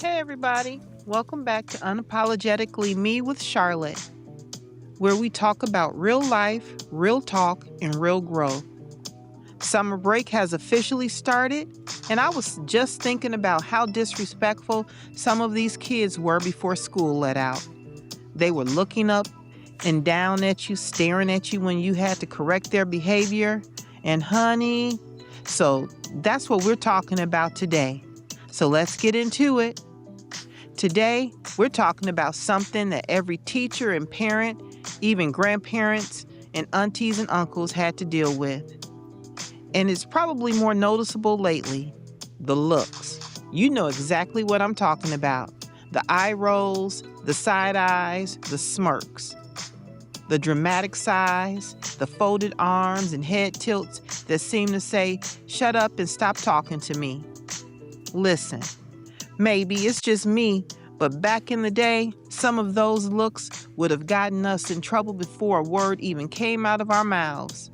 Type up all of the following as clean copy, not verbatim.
Hey, everybody. Welcome back to Unapologetically Me with Charlotte, where we talk about real life, real talk, and real growth. Summer break has officially started, and I was just thinking about how disrespectful some of these kids were before school let out. They were looking up and down at you, staring at you when you had to correct their behavior. And honey, so that's what we're talking about today. So let's get into it. Today, we're talking about something that every teacher and parent, even grandparents and aunties and uncles had to deal with. And it's probably more noticeable lately, the looks. You know exactly what I'm talking about. The eye rolls, the side eyes, the smirks. The dramatic sighs, the folded arms and head tilts that seem to say, "Shut up and stop talking to me." Listen, maybe it's just me, but back in the day, some of those looks would have gotten us in trouble before a word even came out of our mouths.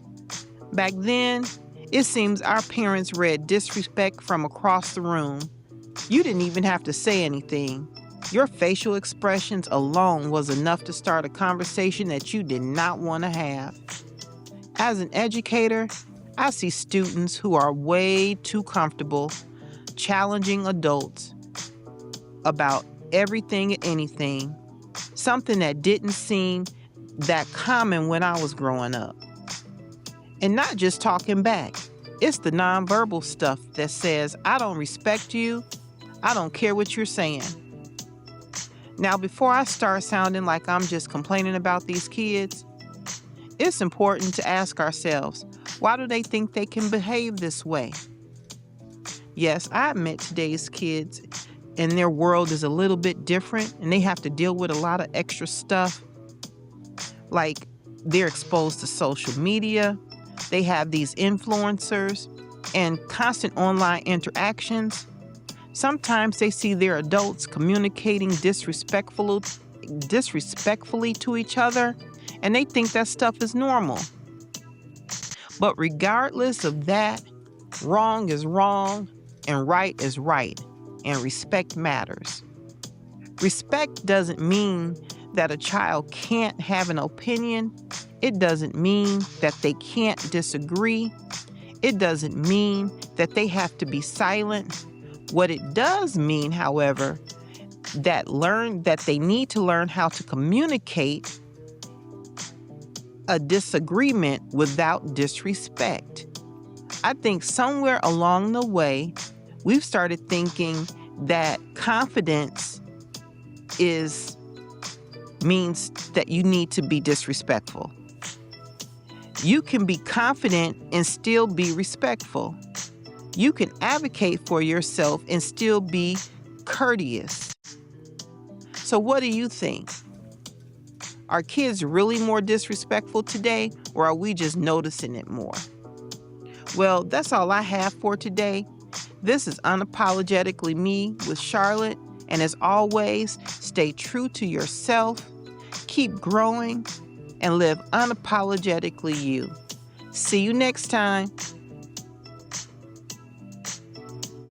Back then, it seems our parents read disrespect from across the room. You didn't even have to say anything. Your facial expressions alone was enough to start a conversation that you did not want to have. As an educator, I see students who are way too comfortable challenging adults about everything and anything, something that didn't seem that common when I was growing up. And not just talking back. It's the nonverbal stuff that says, "I don't respect you. I don't care what you're saying." Now, before I start sounding like I'm just complaining about these kids, it's important to ask ourselves, why do they think they can behave this way? Yes, I admit today's kids and their world is a little bit different and they have to deal with a lot of extra stuff. Like they're exposed to social media, they have these influencers and constant online interactions. Sometimes they see their adults communicating disrespectfully to each other, and they think that stuff is normal. But regardless of that, wrong is wrong and right is right, and respect matters. Respect doesn't mean that a child can't have an opinion. It doesn't mean that they can't disagree. It doesn't mean that they have to be silent. What it does mean, however, that they need to learn how to communicate a disagreement without disrespect. I think somewhere along the way, we've started thinking that confidence means that you need to be disrespectful. You can be confident and still be respectful. You can advocate for yourself and still be courteous. So what do you think? Are kids really more disrespectful today, or are we just noticing it more? Well, that's all I have for today. This is Unapologetically Me with Charlotte, and as always, stay true to yourself, keep growing, and live unapologetically you. See you next time.